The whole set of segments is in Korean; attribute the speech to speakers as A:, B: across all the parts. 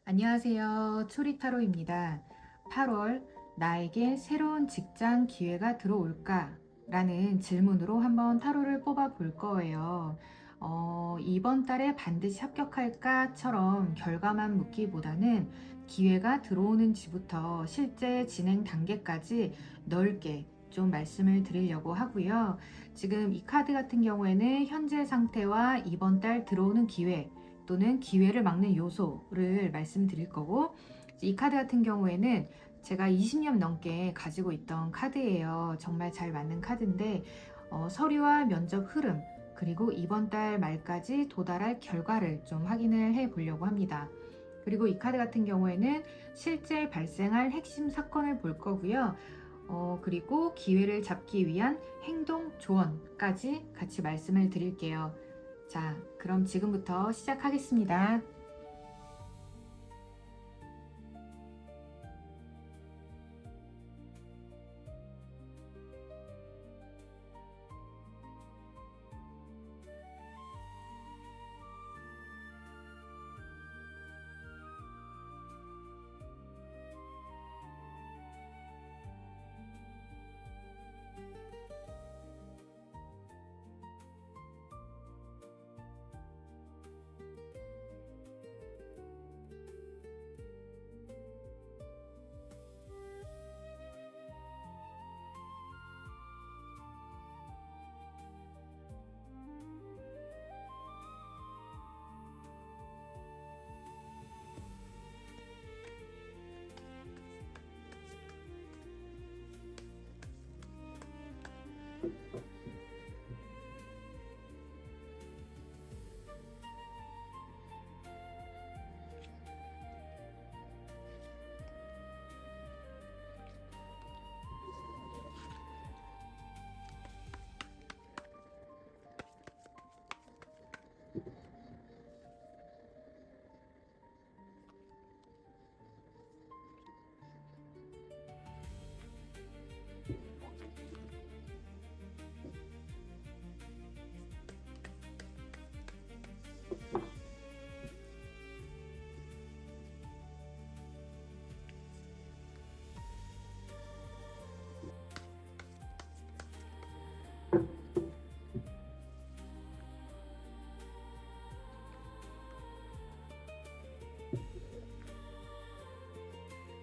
A: 안녕하세요. 초리타로입니다. 8월 나에게 새로운 직장 기회가 들어올까? 라는 질문으로 한번 타로를 뽑아 볼 거예요. 이번 달에 반드시 합격할까?처럼 결과만 묻기보다는 기회가 들어오는지부터 실제 진행 단계까지 넓게 좀 말씀을 드리려고 하고요. 지금 이 카드 같은 경우에는 현재 상태와 이번 달 들어오는 기회, 또는 기회를 막는 요소를 말씀드릴 거고, 이 카드 같은 경우에는 제가 20년 넘게 가지고 있던 카드예요. 정말 잘 맞는 카드인데 서류와 면접 흐름, 그리고 이번 달 말까지 도달할 결과를 좀 확인을 해 보려고 합니다. 그리고 이 카드 같은 경우에는 실제 발생할 핵심 사건을 볼 거고요. 그리고 기회를 잡기 위한 행동 조언까지 같이 말씀을 드릴게요. 자, 그럼 지금부터 시작하겠습니다.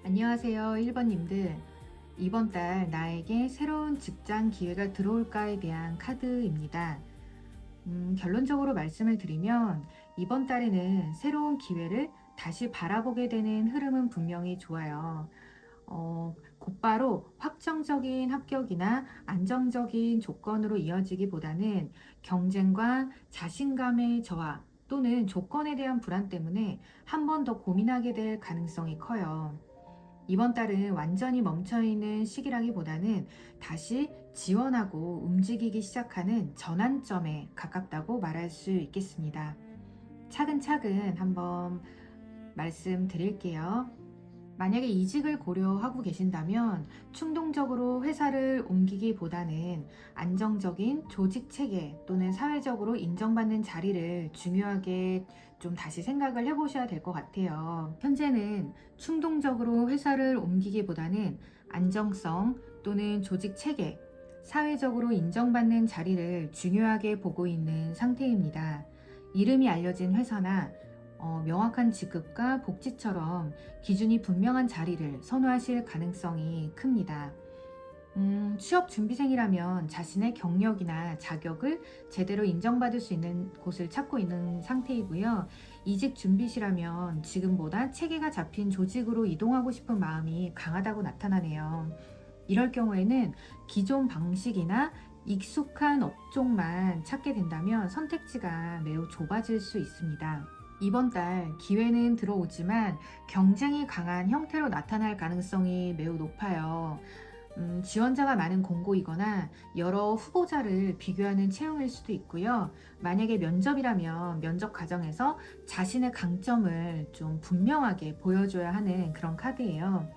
A: 안녕하세요, 1번님들. 이번 달 나에게 새로운 직장 기회가 들어올까에 대한 카드입니다. 결론적으로 말씀을 드리면 이번 달에는 새로운 기회를 다시 바라보게 되는 흐름은 분명히 좋아요. 곧바로 확정적인 합격이나 안정적인 조건으로 이어지기보다는 경쟁과 자신감의 저하 또는 조건에 대한 불안 때문에 한 번 더 고민하게 될 가능성이 커요. 이번 달은 완전히 멈춰있는 시기라기보다는 다시 지원하고 움직이기 시작하는 전환점에 가깝다고 말할 수 있겠습니다. 차근차근 한번 말씀드릴게요. 만약에 이직을 고려하고 계신다면 충동적으로 회사를 옮기기보다는 안정적인 조직 체계 또는 사회적으로 인정받는 자리를 중요하게 좀 다시 생각을 해보셔야 될 것 같아요. 현재는 충동적으로 회사를 옮기기보다는 안정성 또는 조직 체계, 사회적으로 인정받는 자리를 중요하게 보고 있는 상태입니다. 이름이 알려진 회사나 명확한 직급과 복지처럼 기준이 분명한 자리를 선호하실 가능성이 큽니다. 취업 준비생이라면 자신의 경력이나 자격을 제대로 인정받을 수 있는 곳을 찾고 있는 상태이고요. 이직 준비시라면 지금보다 체계가 잡힌 조직으로 이동하고 싶은 마음이 강하다고 나타나네요. 이럴 경우에는 기존 방식이나 익숙한 업종만 찾게 된다면 선택지가 매우 좁아질 수 있습니다. 이번 달 기회는 들어오지만 경쟁이 강한 형태로 나타날 가능성이 매우 높아요. 지원자가 많은 공고이거나 여러 후보자를 비교하는 채용일 수도 있고요. 만약에 면접이라면 면접 과정에서 자신의 강점을 좀 분명하게 보여줘야 하는 그런 카드예요.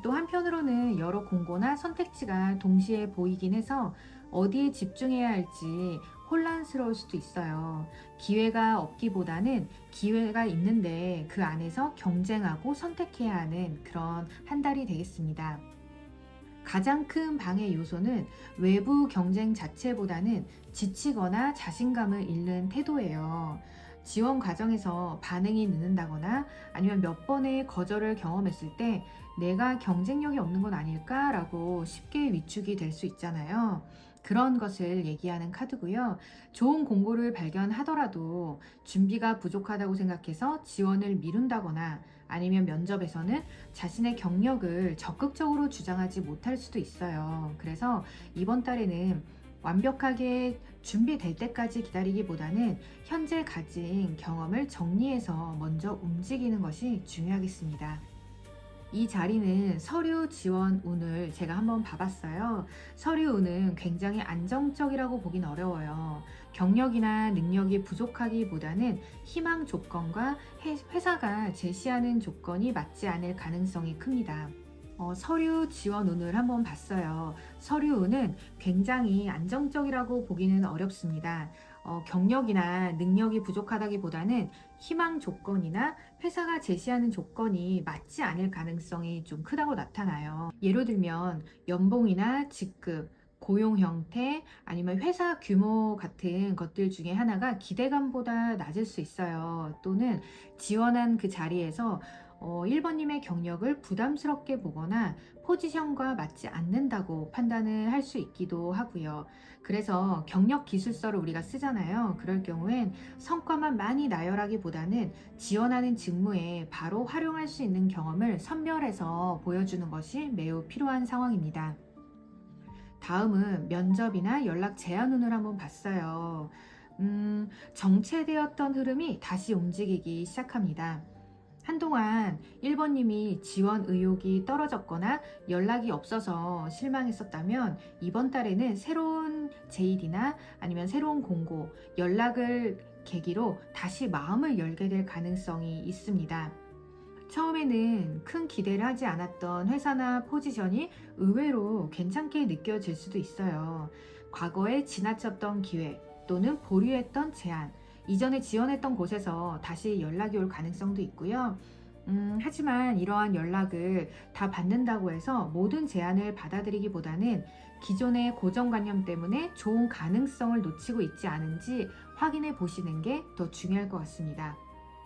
A: 또 한편으로는 여러 공고나 선택지가 동시에 보이긴 해서 어디에 집중해야 할지 혼란스러울 수도 있어요. 기회가 없기보다는 기회가 있는데 그 안에서 경쟁하고 선택해야 하는 그런 한 달이 되겠습니다. 가장 큰 방해 요소는 외부 경쟁 자체보다는 지치거나 자신감을 잃는 태도예요. 지원 과정에서 반응이 늦는다거나 아니면 몇 번의 거절을 경험했을 때 내가 경쟁력이 없는 건 아닐까라고 쉽게 위축이 될 수 있잖아요. 그런 것을 얘기하는 카드고요. 좋은 공고를 발견하더라도 준비가 부족하다고 생각해서 지원을 미룬다거나 아니면 면접에서는 자신의 경력을 적극적으로 주장하지 못할 수도 있어요. 그래서 이번 달에는 완벽하게 준비될 때까지 기다리기보다는 현재 가진 경험을 정리해서 먼저 움직이는 것이 중요하겠습니다. 이 자리는 서류 지원 운을 제가 한번 봐봤어요. 서류 운은 굉장히 안정적이라고 보긴 어려워요. 경력이나 능력이 부족하기보다는 희망 조건과 회사가 제시하는 조건이 맞지 않을 가능성이 큽니다. 서류 지원 운을 한번 봤어요. 서류 운은 굉장히 안정적이라고 보기는 어렵습니다. 경력이나 능력이 부족하다기보다는 희망 조건이나 회사가 제시하는 조건이 맞지 않을 가능성이 좀 크다고 나타나요. 예를 들면 연봉이나 직급, 고용 형태, 아니면 회사 규모 같은 것들 중에 하나가 기대감보다 낮을 수 있어요. 또는 지원한 그 자리에서 1번님의 경력을 부담스럽게 보거나 포지션과 맞지 않는다고 판단을 할 수 있기도 하고요. 그래서 경력 기술서를 우리가 쓰잖아요. 그럴 경우엔 성과만 많이 나열하기보다는 지원하는 직무에 바로 활용할 수 있는 경험을 선별해서 보여주는 것이 매우 필요한 상황입니다. 다음은 면접이나 연락 제안운을 한번 봤어요. 정체되었던 흐름이 다시 움직이기 시작합니다. 한동안 1번님이 지원 의욕이 떨어졌거나 연락이 없어서 실망했었다면 이번 달에는 새로운 제의나 아니면 새로운 공고, 연락을 계기로 다시 마음을 열게 될 가능성이 있습니다. 처음에는 큰 기대를 하지 않았던 회사나 포지션이 의외로 괜찮게 느껴질 수도 있어요. 과거에 지나쳤던 기회 또는 보류했던 제안, 이전에 지원했던 곳에서 다시 연락이 올 가능성도 있고요. 하지만 이러한 연락을 다 받는다고 해서 모든 제안을 받아들이기보다는 기존의 고정관념 때문에 좋은 가능성을 놓치고 있지 않은지 확인해 보시는 게 더 중요할 것 같습니다.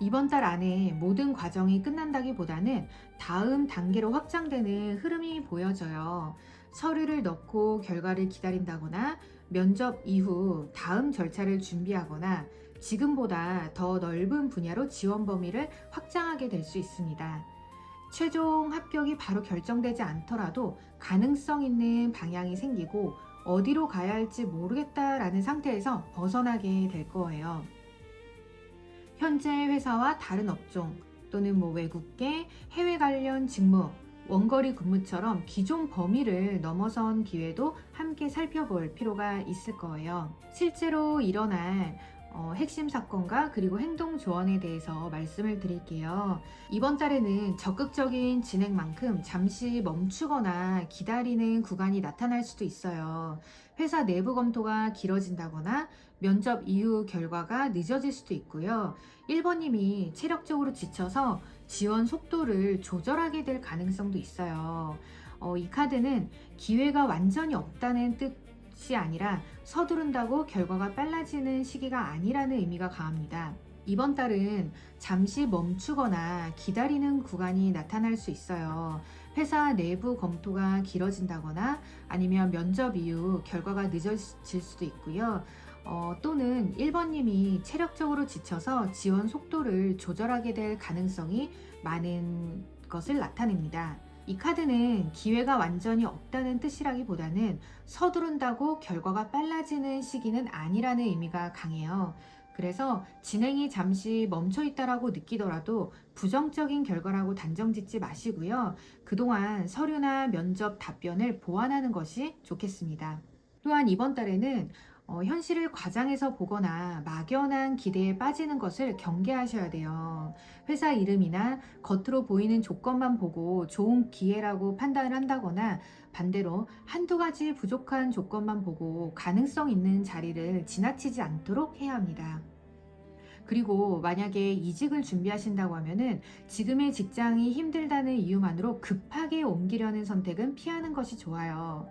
A: 이번 달 안에 모든 과정이 끝난다기보다는 다음 단계로 확장되는 흐름이 보여져요. 서류를 넣고 결과를 기다린다거나 면접 이후 다음 절차를 준비하거나 지금보다 더 넓은 분야로 지원 범위를 확장하게 될 수 있습니다. 최종 합격이 바로 결정되지 않더라도 가능성 있는 방향이 생기고 어디로 가야 할지 모르겠다라는 상태에서 벗어나게 될 거예요. 현재 회사와 다른 업종 또는 외국계, 해외 관련 직무, 원거리 근무처럼 기존 범위를 넘어선 기회도 함께 살펴볼 필요가 있을 거예요. 실제로 일어날 핵심 사건과 그리고 행동 조언에 대해서 말씀을 드릴게요. 이번 달에는 적극적인 진행만큼 잠시 멈추거나 기다리는 구간이 나타날 수도 있어요. 회사 내부 검토가 길어진다거나 면접 이후 결과가 늦어질 수도 있고요. 1번님이 체력적으로 지쳐서 지원 속도를 조절하게 될 가능성도 있어요. 이 카드는 기회가 완전히 없다는 뜻이 아니라 서두른다고 결과가 빨라지는 시기가 아니라는 의미가 강합니다. 이번 달은 잠시 멈추거나 기다리는 구간이 나타날 수 있어요. 회사 내부 검토가 길어진다거나 아니면 면접 이후 결과가 늦어질 수도 있고요. 또는 1번님이 체력적으로 지쳐서 지원 속도를 조절하게 될 가능성이 많은 것을 나타냅니다. 이 카드는 기회가 완전히 없다는 뜻이라기보다는 서두른다고 결과가 빨라지는 시기는 아니라는 의미가 강해요. 그래서 진행이 잠시 멈춰 있다라고 느끼더라도 부정적인 결과라고 단정 짓지 마시고요. 그동안 서류나 면접 답변을 보완하는 것이 좋겠습니다. 또한 이번 달에는 현실을 과장해서 보거나 막연한 기대에 빠지는 것을 경계하셔야 돼요. 회사 이름이나 겉으로 보이는 조건만 보고 좋은 기회라고 판단을 한다거나 반대로 한두 가지 부족한 조건만 보고 가능성 있는 자리를 지나치지 않도록 해야 합니다. 그리고 만약에 이직을 준비하신다고 하면은 지금의 직장이 힘들다는 이유만으로 급하게 옮기려는 선택은 피하는 것이 좋아요.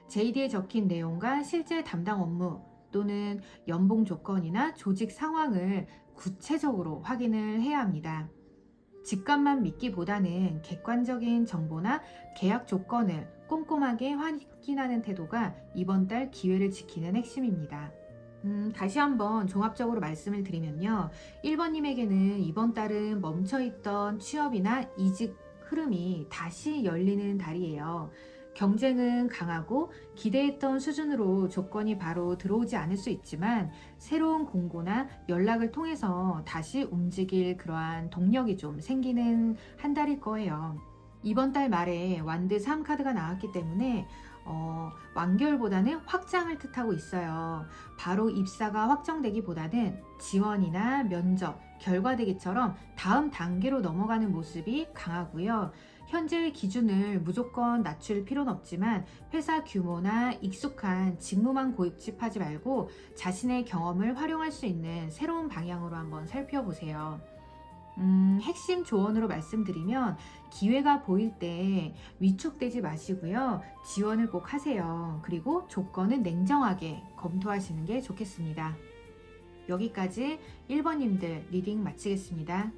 A: JD에 적힌 내용과 실제 담당 업무 또는 연봉 조건이나 조직 상황을 구체적으로 확인을 해야 합니다. 직감만 믿기보다는 객관적인 정보나 계약 조건을 꼼꼼하게 확인하는 태도가 이번 달 기회를 지키는 핵심입니다. 다시 한번 종합적으로 말씀을 드리면요. 1번님에게는 이번 달은 멈춰있던 취업이나 이직 흐름이 다시 열리는 달이에요. 경쟁은 강하고 기대했던 수준으로 조건이 바로 들어오지 않을 수 있지만 새로운 공고나 연락을 통해서 다시 움직일 그러한 동력이 좀 생기는 한 달일 거예요. 이번 달 말에 완드 3 카드가 나왔기 때문에 완결보다는 확장을 뜻하고 있어요. 바로 입사가 확정되기보다는 지원이나 면접, 결과대기처럼 다음 단계로 넘어가는 모습이 강하고요. 현재의 기준을 무조건 낮출 필요는 없지만 회사 규모나 익숙한 직무만 고집하지 말고 자신의 경험을 활용할 수 있는 새로운 방향으로 한번 살펴보세요. 핵심 조언으로 말씀드리면 기회가 보일 때 위축되지 마시고요. 지원을 꼭 하세요. 그리고 조건은 냉정하게 검토하시는 게 좋겠습니다. 여기까지 1번님들 리딩 마치겠습니다.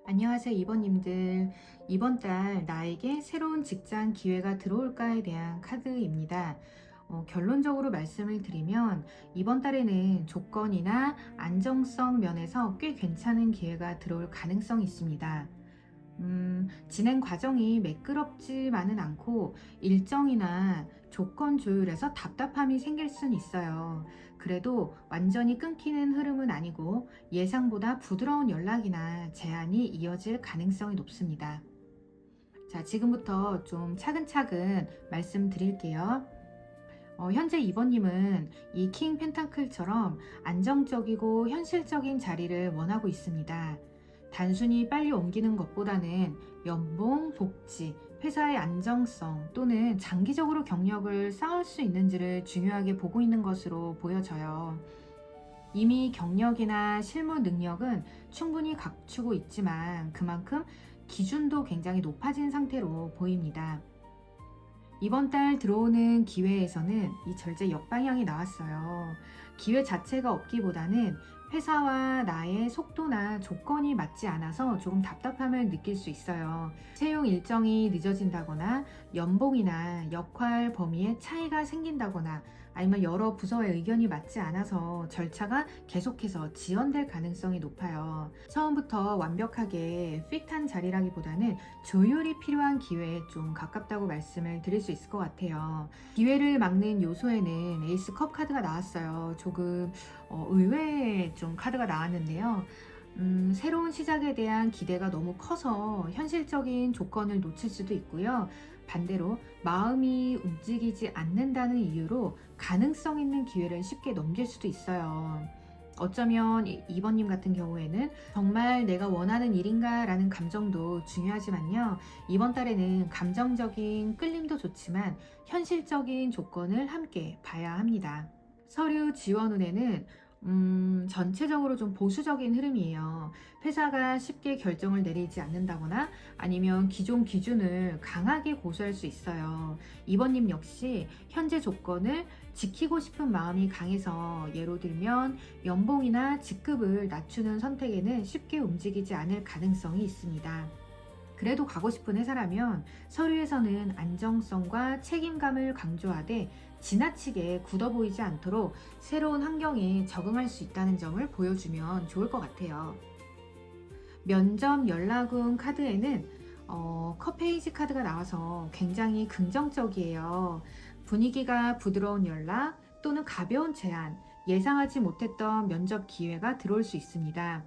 A: 안녕하세요, 2번님들. 이번 달 나에게 새로운 직장 기회가 들어올까에 대한 카드입니다. 결론적으로 말씀을 드리면 이번 달에는 조건이나 안정성 면에서 꽤 괜찮은 기회가 들어올 가능성이 있습니다. 진행 과정이 매끄럽지만은 않고 일정이나 조건 조율에서 답답함이 생길 수는 있어요. 그래도 완전히 끊기는 흐름은 아니고 예상보다 부드러운 연락이나 제안이 이어질 가능성이 높습니다. 자, 지금부터 좀 차근차근 말씀드릴게요. 현재 2번님은 이 킹 펜타클처럼 안정적이고 현실적인 자리를 원하고 있습니다. 단순히 빨리 옮기는 것보다는 연봉, 복지, 회사의 안정성 또는 장기적으로 경력을 쌓을 수 있는지를 중요하게 보고 있는 것으로 보여져요. 이미 경력이나 실무 능력은 충분히 갖추고 있지만 그만큼 기준도 굉장히 높아진 상태로 보입니다. 이번 달 들어오는 기회에서는 이 절제 역방향이 나왔어요. 기회 자체가 없기보다는 회사와 나의 속도나 조건이 맞지 않아서 조금 답답함을 느낄 수 있어요. 채용 일정이 늦어진다거나 연봉이나 역할 범위에 차이가 생긴다거나 아니면 여러 부서의 의견이 맞지 않아서 절차가 계속해서 지연될 가능성이 높아요. 처음부터 완벽하게 핏한 자리라기보다는 조율이 필요한 기회에 좀 가깝다고 말씀을 드릴 수 있을 것 같아요. 기회를 막는 요소에는 에이스 컵 카드가 나왔어요. 조금 의외의 좀 카드가 나왔는데요. 새로운 시작에 대한 기대가 너무 커서 현실적인 조건을 놓칠 수도 있고요. 반대로 마음이 움직이지 않는다는 이유로 가능성 있는 기회를 쉽게 넘길 수도 있어요. 어쩌면 2번님 같은 경우에는 정말 내가 원하는 일인가 라는 감정도 중요하지만요. 이번 달에는 감정적인 끌림도 좋지만 현실적인 조건을 함께 봐야 합니다. 서류 지원운에는 전체적으로 좀 보수적인 흐름이에요. 회사가 쉽게 결정을 내리지 않는다거나 아니면 기존 기준을 강하게 고수할 수 있어요. 이번님 역시 현재 조건을 지키고 싶은 마음이 강해서 예로 들면 연봉이나 직급을 낮추는 선택에는 쉽게 움직이지 않을 가능성이 있습니다. 그래도 가고 싶은 회사라면 서류에서는 안정성과 책임감을 강조하되 지나치게 굳어 보이지 않도록 새로운 환경에 적응할 수 있다는 점을 보여주면 좋을 것 같아요. 면접 연락운 카드에는 컵페이지 카드가 나와서 굉장히 긍정적이에요. 분위기가 부드러운 연락 또는 가벼운 제안, 예상하지 못했던 면접 기회가 들어올 수 있습니다.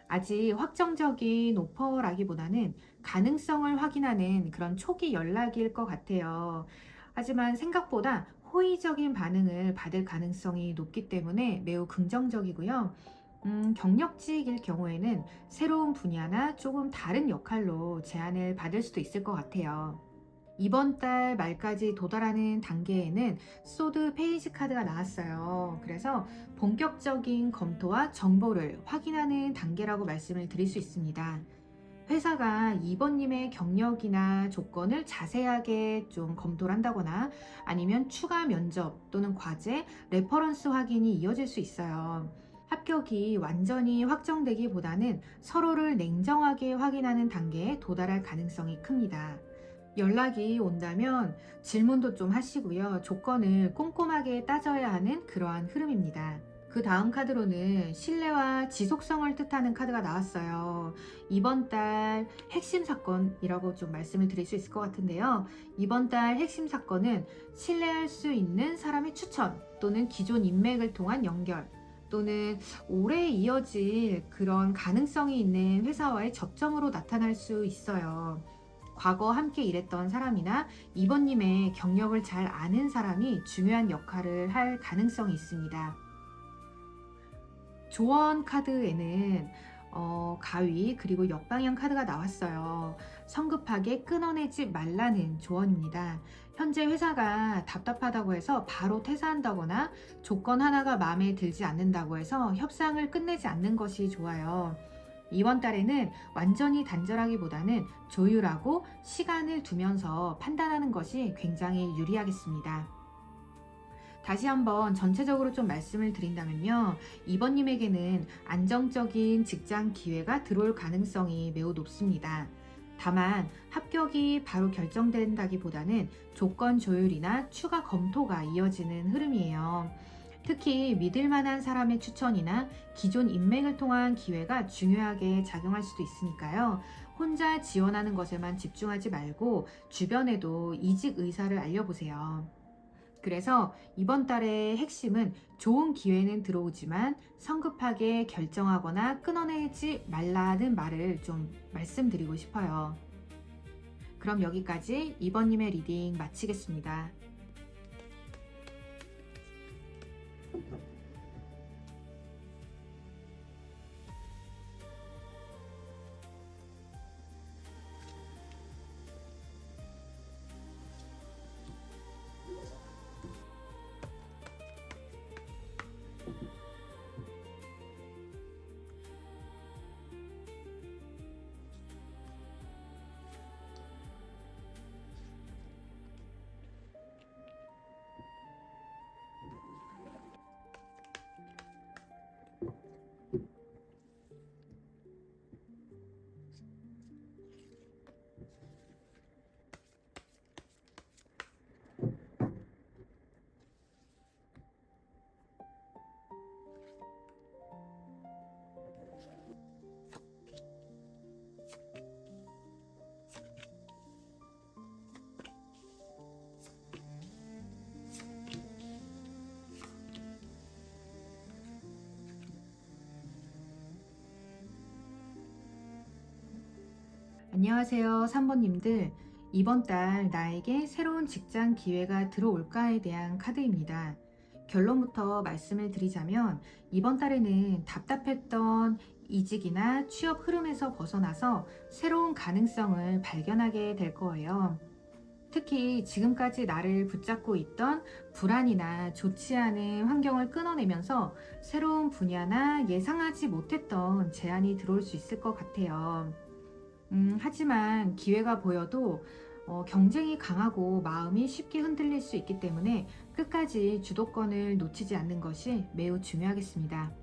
A: 아직 확정적인 오퍼라기보다는 가능성을 확인하는 그런 초기 연락일 것 같아요. 하지만 생각보다 호의적인 반응을 받을 가능성이 높기 때문에 매우 긍정적이고요. 경력직일 경우에는 새로운 분야나 조금 다른 역할로 제안을 받을 수도 있을 것 같아요. 이번 달 말까지 도달하는 단계에는 소드 페이지 카드가 나왔어요. 그래서 본격적인 검토와 정보를 확인하는 단계라고 말씀을 드릴 수 있습니다. 회사가 2번님의 경력이나 조건을 자세하게 좀 검토를 한다거나 아니면 추가 면접 또는 과제, 레퍼런스 확인이 이어질 수 있어요. 합격이 완전히 확정되기보다는 서로를 냉정하게 확인하는 단계에 도달할 가능성이 큽니다. 연락이 온다면 질문도 좀 하시고요. 조건을 꼼꼼하게 따져야 하는 그러한 흐름입니다. 그 다음 카드로는 신뢰와 지속성을 뜻하는 카드가 나왔어요. 이번 달 핵심 사건이라고 좀 말씀을 드릴 수 있을 것 같은데요. 이번 달 핵심 사건은 신뢰할 수 있는 사람의 추천 또는 기존 인맥을 통한 연결 또는 오래 이어질 그런 가능성이 있는 회사와의 접점으로 나타날 수 있어요. 과거 함께 일했던 사람이나 이번님의 경력을 잘 아는 사람이 중요한 역할을 할 가능성이 있습니다. 조언 카드에는 가위 그리고 역방향 카드가 나왔어요. 성급하게 끊어내지 말라는 조언입니다. 현재 회사가 답답하다고 해서 바로 퇴사한다거나 조건 하나가 마음에 들지 않는다고 해서 협상을 끝내지 않는 것이 좋아요. 이번 달에는 완전히 단절하기보다는 조율하고 시간을 두면서 판단하는 것이 굉장히 유리하겠습니다. 다시 한번 전체적으로 좀 말씀을 드린다면요. 이번님에게는 안정적인 직장 기회가 들어올 가능성이 매우 높습니다. 다만 합격이 바로 결정된다기보다는 조건 조율이나 추가 검토가 이어지는 흐름이에요. 특히 믿을 만한 사람의 추천이나 기존 인맥을 통한 기회가 중요하게 작용할 수도 있으니까요. 혼자 지원하는 것에만 집중하지 말고 주변에도 이직 의사를 알려보세요. 그래서 이번 달의 핵심은 좋은 기회는 들어오지만 성급하게 결정하거나 끊어내지 말라는 말을 좀 말씀드리고 싶어요. 그럼 여기까지 이번님의 리딩 마치겠습니다. 안녕하세요, 3번님들. 이번 달 나에게 새로운 직장 기회가 들어올까에 대한 카드입니다. 결론부터 말씀을 드리자면, 이번 달에는 답답했던 이직이나 취업 흐름에서 벗어나서 새로운 가능성을 발견하게 될 거예요. 특히 지금까지 나를 붙잡고 있던 불안이나 좋지 않은 환경을 끊어내면서 새로운 분야나 예상하지 못했던 제안이 들어올 수 있을 것 같아요. 하지만 기회가 보여도 경쟁이 강하고 마음이 쉽게 흔들릴 수 있기 때문에 끝까지 주도권을 놓치지 않는 것이 매우 중요하겠습니다.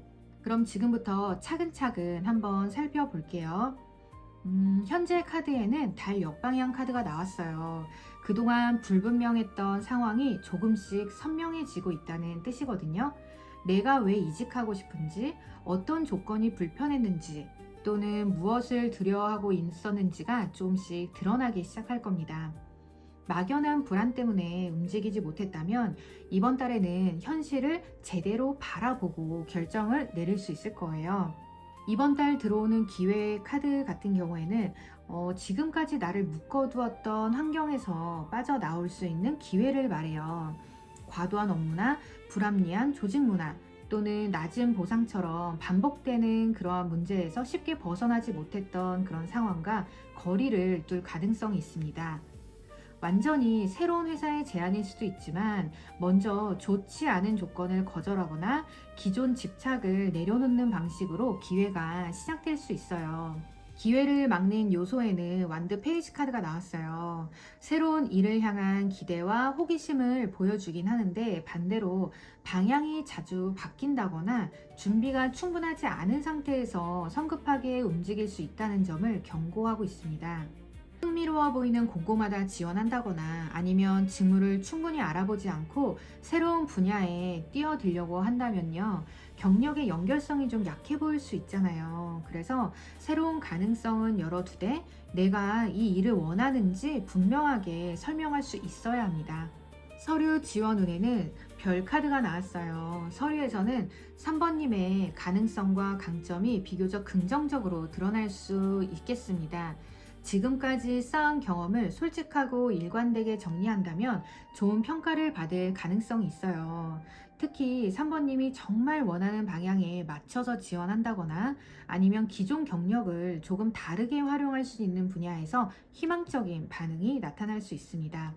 A: 그럼 지금부터 차근차근 한번 살펴볼게요. 현재 카드에는 달 역방향 카드가 나왔어요. 그동안 불분명했던 상황이 조금씩 선명해지고 있다는 뜻이거든요. 내가 왜 이직하고 싶은지, 어떤 조건이 불편했는지, 또는 무엇을 두려워하고 있었는지가 조금씩 드러나기 시작할 겁니다. 막연한 불안 때문에 움직이지 못했다면 이번 달에는 현실을 제대로 바라보고 결정을 내릴 수 있을 거예요. 이번 달 들어오는 기회 카드 같은 경우에는 지금까지 나를 묶어두었던 환경에서 빠져나올 수 있는 기회를 말해요. 과도한 업무나 불합리한 조직 문화 또는 낮은 보상처럼 반복되는 그러한 문제에서 쉽게 벗어나지 못했던 그런 상황과 거리를 둘 가능성이 있습니다. 완전히 새로운 회사의 제안일 수도 있지만 먼저 좋지 않은 조건을 거절하거나 기존 집착을 내려놓는 방식으로 기회가 시작될 수 있어요. 기회를 막는 요소에는 완드 페이지 카드가 나왔어요. 새로운 일을 향한 기대와 호기심을 보여주긴 하는데 반대로 방향이 자주 바뀐다거나 준비가 충분하지 않은 상태에서 성급하게 움직일 수 있다는 점을 경고하고 있습니다. 흥미로워 보이는 공고마다 지원한다거나 아니면 직무를 충분히 알아보지 않고 새로운 분야에 뛰어들려고 한다면요. 경력의 연결성이 좀 약해 보일 수 있잖아요. 그래서 새로운 가능성은 열어두되 내가 이 일을 원하는지 분명하게 설명할 수 있어야 합니다. 서류 지원운에는 별 카드가 나왔어요. 서류에서는 3번님의 가능성과 강점이 비교적 긍정적으로 드러날 수 있겠습니다. 지금까지 쌓은 경험을 솔직하고 일관되게 정리한다면 좋은 평가를 받을 가능성이 있어요. 특히 3번님이 정말 원하는 방향에 맞춰서 지원한다거나 아니면 기존 경력을 조금 다르게 활용할 수 있는 분야에서 희망적인 반응이 나타날 수 있습니다.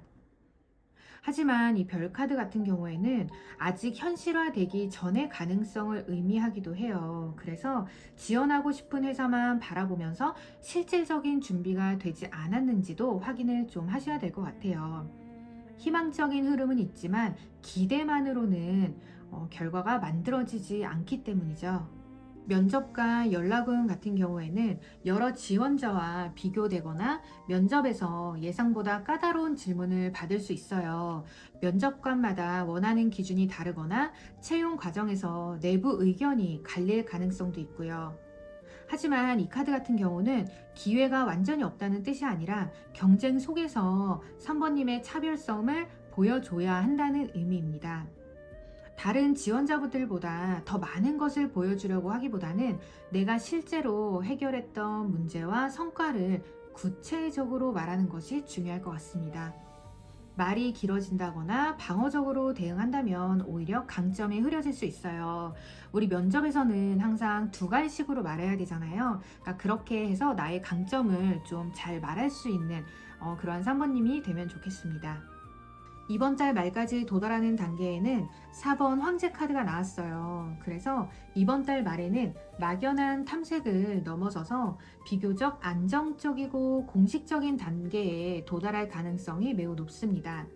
A: 하지만 이 별 카드 같은 경우에는 아직 현실화되기 전의 가능성을 의미하기도 해요. 그래서 지원하고 싶은 회사만 바라보면서 실질적인 준비가 되지 않았는지도 확인을 좀 하셔야 될 것 같아요. 희망적인 흐름은 있지만 기대만으로는 결과가 만들어지지 않기 때문이죠. 면접과 연락원 같은 경우에는 여러 지원자와 비교되거나 면접에서 예상보다 까다로운 질문을 받을 수 있어요. 면접관마다 원하는 기준이 다르거나 채용 과정에서 내부 의견이 갈릴 가능성도 있고요. 하지만 이 카드 같은 경우는 기회가 완전히 없다는 뜻이 아니라 경쟁 속에서 3번님의 차별성을 보여줘야 한다는 의미입니다. 다른 지원자분들보다 더 많은 것을 보여주려고 하기보다는 내가 실제로 해결했던 문제와 성과를 구체적으로 말하는 것이 중요할 것 같습니다. 말이 길어진다거나 방어적으로 대응한다면 오히려 강점이 흐려질 수 있어요. 우리 면접에서는 항상 두 가지식으로 말해야 되잖아요. 그러니까 그렇게 해서 나의 강점을 좀 잘 말할 수 있는 그러한 3번님이 되면 좋겠습니다. 이번 달 말까지 도달하는 단계에는 4번 황제 카드가 나왔어요. 그래서 이번 달 말에는 막연한 탐색을 넘어서서 비교적 안정적이고 공식적인 단계에 도달할 가능성이 매우 높습니다.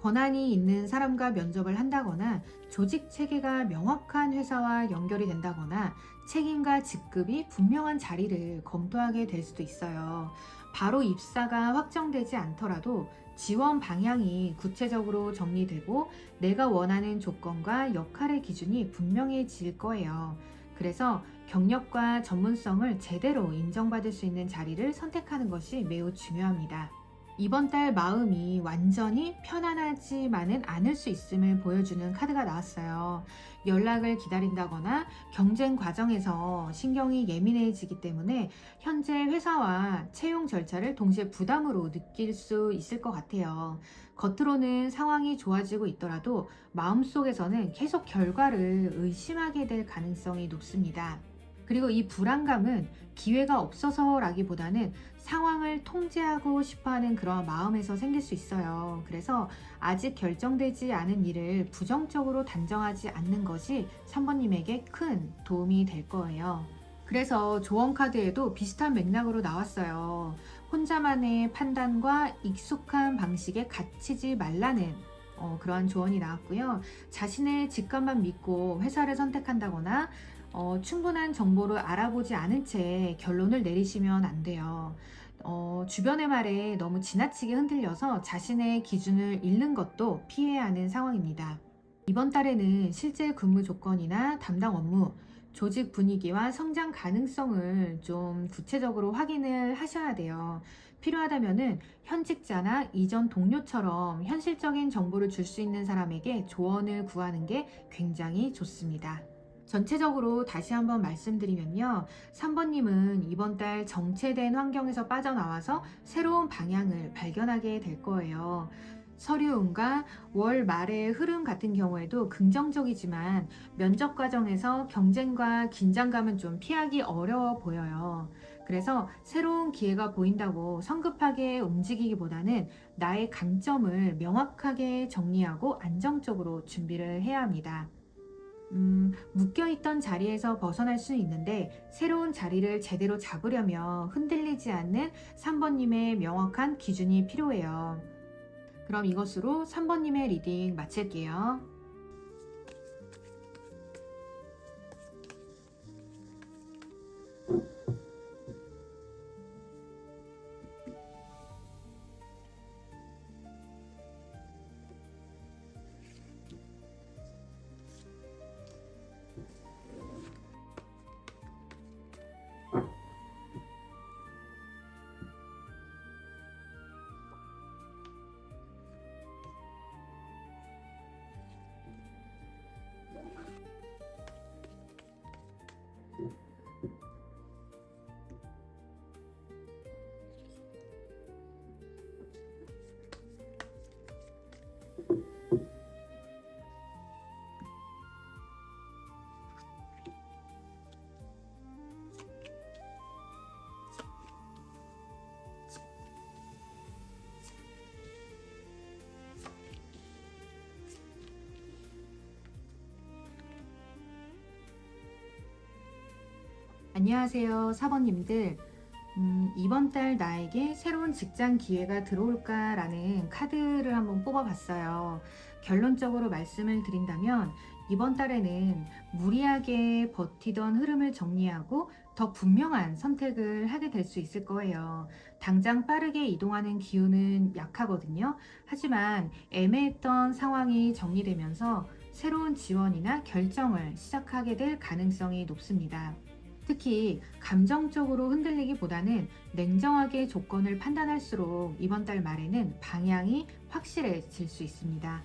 A: 권한이 있는 사람과 면접을 한다거나 조직 체계가 명확한 회사와 연결이 된다거나 책임과 직급이 분명한 자리를 검토하게 될 수도 있어요. 바로 입사가 확정되지 않더라도 지원 방향이 구체적으로 정리되고 내가 원하는 조건과 역할의 기준이 분명해질 거예요. 그래서 경력과 전문성을 제대로 인정받을 수 있는 자리를 선택하는 것이 매우 중요합니다. 이번 달 마음이 완전히 편안하지만은 않을 수 있음을 보여주는 카드가 나왔어요. 연락을 기다린다거나 경쟁 과정에서 신경이 예민해지기 때문에 현재 회사와 채용 절차를 동시에 부담으로 느낄 수 있을 것 같아요. 겉으로는 상황이 좋아지고 있더라도 마음속에서는 계속 결과를 의심하게 될 가능성이 높습니다. 그리고 이 불안감은 기회가 없어서라기보다는 상황을 통제하고 싶어 하는 그런 마음에서 생길 수 있어요. 그래서 아직 결정되지 않은 일을 부정적으로 단정하지 않는 것이 3번님에게 큰 도움이 될 거예요. 그래서 조언 카드에도 비슷한 맥락으로 나왔어요. 혼자만의 판단과 익숙한 방식에 갇히지 말라는 그러한 조언이 나왔고요. 자신의 직감만 믿고 회사를 선택한다거나 충분한 정보를 알아보지 않은 채 결론을 내리시면 안 돼요. 주변의 말에 너무 지나치게 흔들려서 자신의 기준을 잃는 것도 피해야 하는 상황입니다. 이번 달에는 실제 근무 조건이나 담당 업무, 조직 분위기와 성장 가능성을 좀 구체적으로 확인을 하셔야 돼요. 필요하다면은 현직자나 이전 동료처럼 현실적인 정보를 줄 수 있는 사람에게 조언을 구하는 게 굉장히 좋습니다. 전체적으로 다시 한번 말씀드리면요. 3번님은 이번 달 정체된 환경에서 빠져나와서 새로운 방향을 발견하게 될 거예요. 서류운과 월 말의 흐름 같은 경우에도 긍정적이지만 면접 과정에서 경쟁과 긴장감은 좀 피하기 어려워 보여요. 그래서 새로운 기회가 보인다고 성급하게 움직이기보다는 나의 강점을 명확하게 정리하고 안정적으로 준비를 해야 합니다. 묶여있던 자리에서 벗어날 수 있는데 새로운 자리를 제대로 잡으려면 흔들리지 않는 3번님의 명확한 기준이 필요해요. 그럼 이것으로 3번님의 리딩 마칠게요. 안녕하세요, 사번님들. 이번 달 나에게 새로운 직장 기회가 들어올까라는 카드를 한번 뽑아봤어요. 결론적으로 말씀을 드린다면, 이번 달에는 무리하게 버티던 흐름을 정리하고 더 분명한 선택을 하게 될 수 있을 거예요. 당장 빠르게 이동하는 기운은 약하거든요. 하지만 애매했던 상황이 정리되면서 새로운 지원이나 결정을 시작하게 될 가능성이 높습니다. 특히 감정적으로 흔들리기보다는 냉정하게 조건을 판단할수록 이번 달 말에는 방향이 확실해질 수 있습니다.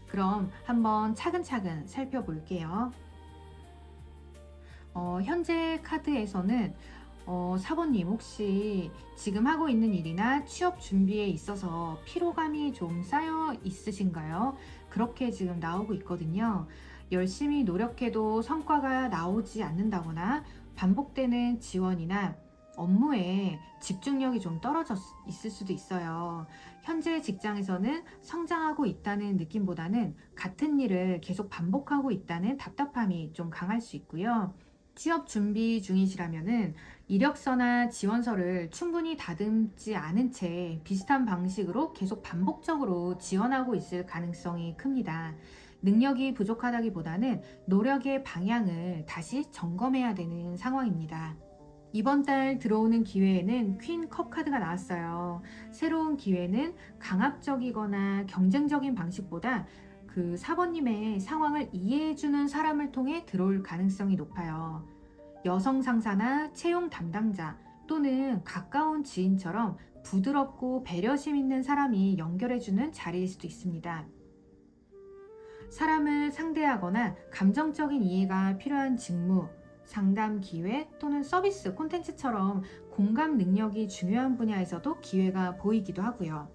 A: 그럼 한번 차근차근 살펴볼게요. 현재 카드에서는 사모님 혹시 지금 하고 있는 일이나 취업 준비에 있어서 피로감이 좀 쌓여 있으신가요? 그렇게 지금 나오고 있거든요. 열심히 노력해도 성과가 나오지 않는다거나 반복되는 지원이나 업무에 집중력이 좀 떨어져 있을 수도 있어요. 현재 직장에서는 성장하고 있다는 느낌보다는 같은 일을 계속 반복하고 있다는 답답함이 좀 강할 수 있고요. 취업 준비 중이시라면은 이력서나 지원서를 충분히 다듬지 않은 채 비슷한 방식으로 계속 반복적으로 지원하고 있을 가능성이 큽니다. 능력이 부족하다기보다는 노력의 방향을 다시 점검해야 되는 상황입니다. 이번 달 들어오는 기회에는 퀸 컵 카드가 나왔어요. 새로운 기회는 강압적이거나 경쟁적인 방식보다 그 사번님의 상황을 이해해주는 사람을 통해 들어올 가능성이 높아요. 여성 상사나 채용 담당자 또는 가까운 지인처럼 부드럽고 배려심 있는 사람이 연결해주는 자리일 수도 있습니다. 사람을 상대하거나 감정적인 이해가 필요한 직무, 상담 기회 또는 서비스 콘텐츠처럼 공감 능력이 중요한 분야에서도 기회가 보이기도 하고요.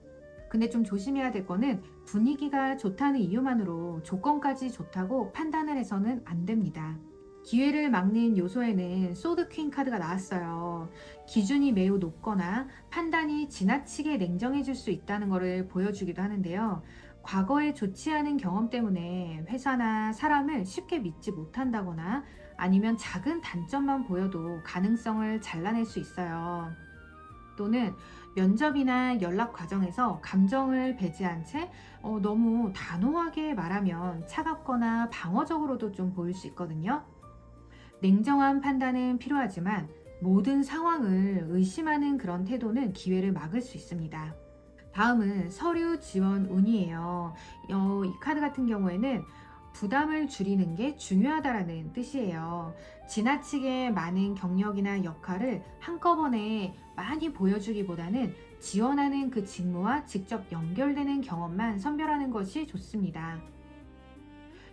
A: 근데 좀 조심해야 될 거는 분위기가 좋다는 이유만으로 조건까지 좋다고 판단을 해서는 안 됩니다. 기회를 막는 요소에는 소드 퀸 카드가 나왔어요. 기준이 매우 높거나 판단이 지나치게 냉정해질 수 있다는 것을 보여주기도 하는데요. 과거에 좋지 않은 경험 때문에 회사나 사람을 쉽게 믿지 못한다거나 아니면 작은 단점만 보여도 가능성을 잘라낼 수 있어요. 또는 면접이나 연락 과정에서 감정을 배제한 채 너무 단호하게 말하면 차갑거나 방어적으로도 좀 보일 수 있거든요. 냉정한 판단은 필요하지만 모든 상황을 의심하는 그런 태도는 기회를 막을 수 있습니다. 다음은 서류 지원 운이에요. 이 카드 같은 경우에는 부담을 줄이는 게 중요하다라는 뜻이에요. 지나치게 많은 경력이나 역할을 한꺼번에 많이 보여주기보다는 지원하는 그 직무와 직접 연결되는 경험만 선별하는 것이 좋습니다.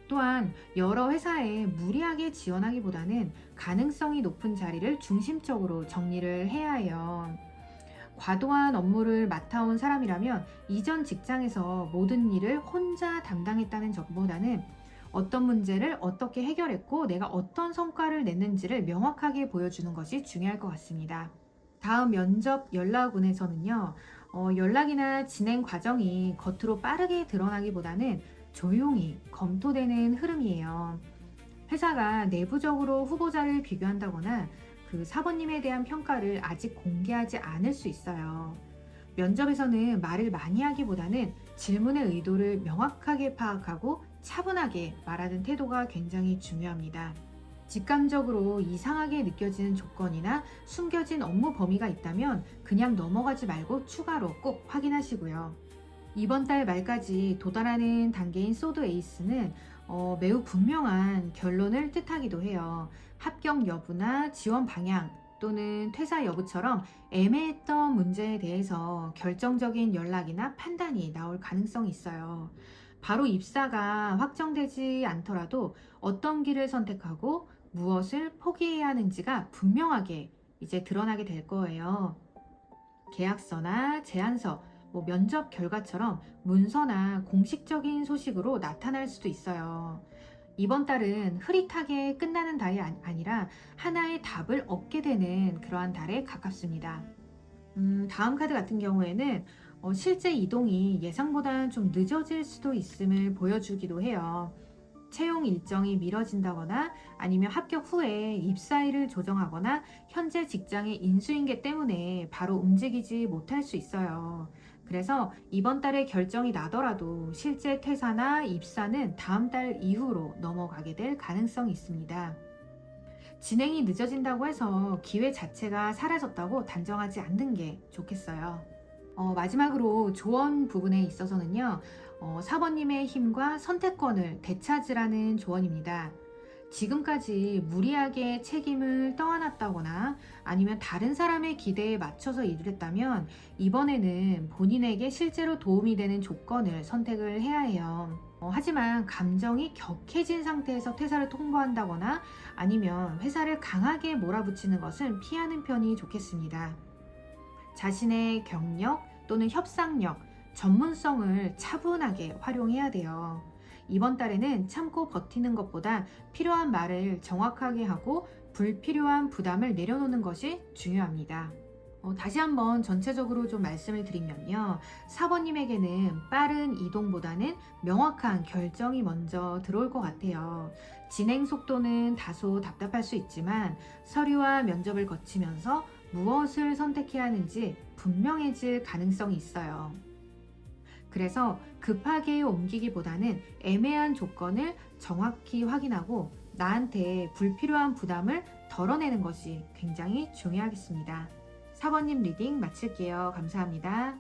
A: 또한 여러 회사에 무리하게 지원하기보다는 가능성이 높은 자리를 중심적으로 정리를 해야 해요. 과도한 업무를 맡아온 사람이라면 이전 직장에서 모든 일을 혼자 담당했다는 점보다는 어떤 문제를 어떻게 해결했고 내가 어떤 성과를 냈는지를 명확하게 보여주는 것이 중요할 것 같습니다. 다음 면접 연락운에서는요, 연락이나 진행 과정이 겉으로 빠르게 드러나기보다는 조용히 검토되는 흐름이에요. 회사가 내부적으로 후보자를 비교한다거나 그 사모님에 대한 평가를 아직 공개하지 않을 수 있어요. 면접에서는 말을 많이 하기보다는 질문의 의도를 명확하게 파악하고 차분하게 말하는 태도가 굉장히 중요합니다. 직감적으로 이상하게 느껴지는 조건이나 숨겨진 업무 범위가 있다면 그냥 넘어가지 말고 추가로 꼭 확인하시고요. 이번 달 말까지 도달하는 단계인 소드 에이스는 매우 분명한 결론을 뜻하기도 해요. 합격 여부나 지원 방향 또는 퇴사 여부처럼 애매했던 문제에 대해서 결정적인 연락이나 판단이 나올 가능성이 있어요. 바로 입사가 확정되지 않더라도 어떤 길을 선택하고 무엇을 포기해야 하는지가 분명하게 이제 드러나게 될 거예요. 계약서나 제안서, 면접 결과처럼 문서나 공식적인 소식으로 나타날 수도 있어요. 이번 달은 흐릿하게 끝나는 달이 아니라 하나의 답을 얻게 되는 그러한 달에 가깝습니다. 다음 카드 같은 경우에는 실제 이동이 예상보다 좀 늦어질 수도 있음을 보여주기도 해요. 채용 일정이 미뤄진다거나 아니면 합격 후에 입사일을 조정하거나 현재 직장의 인수인계 때문에 바로 움직이지 못할 수 있어요. 그래서 이번 달에 결정이 나더라도 실제 퇴사나 입사는 다음 달 이후로 넘어가게 될 가능성이 있습니다. 진행이 늦어진다고 해서 기회 자체가 사라졌다고 단정하지 않는 게 좋겠어요. 마지막으로 조언 부분에 있어서는요, 사번님의 힘과 선택권을 되찾으라는 조언입니다. 지금까지 무리하게 책임을 떠안았다거나 아니면 다른 사람의 기대에 맞춰서 일을 했다면 이번에는 본인에게 실제로 도움이 되는 조건을 선택을 해야 해요. 하지만 감정이 격해진 상태에서 퇴사를 통보한다거나 아니면 회사를 강하게 몰아붙이는 것은 피하는 편이 좋겠습니다. 자신의 경력 또는 협상력, 전문성을 차분하게 활용해야 돼요. 이번 달에는 참고 버티는 것보다 필요한 말을 정확하게 하고 불필요한 부담을 내려놓는 것이 중요합니다. 다시 한번 전체적으로 좀 말씀을 드리면요. 사번님에게는 빠른 이동보다는 명확한 결정이 먼저 들어올 것 같아요. 진행 속도는 다소 답답할 수 있지만 서류와 면접을 거치면서 무엇을 선택해야 하는지 분명해질 가능성이 있어요. 그래서 급하게 옮기기보다는 애매한 조건을 정확히 확인하고 나한테 불필요한 부담을 덜어내는 것이 굉장히 중요하겠습니다. 사번님 리딩 마칠게요. 감사합니다.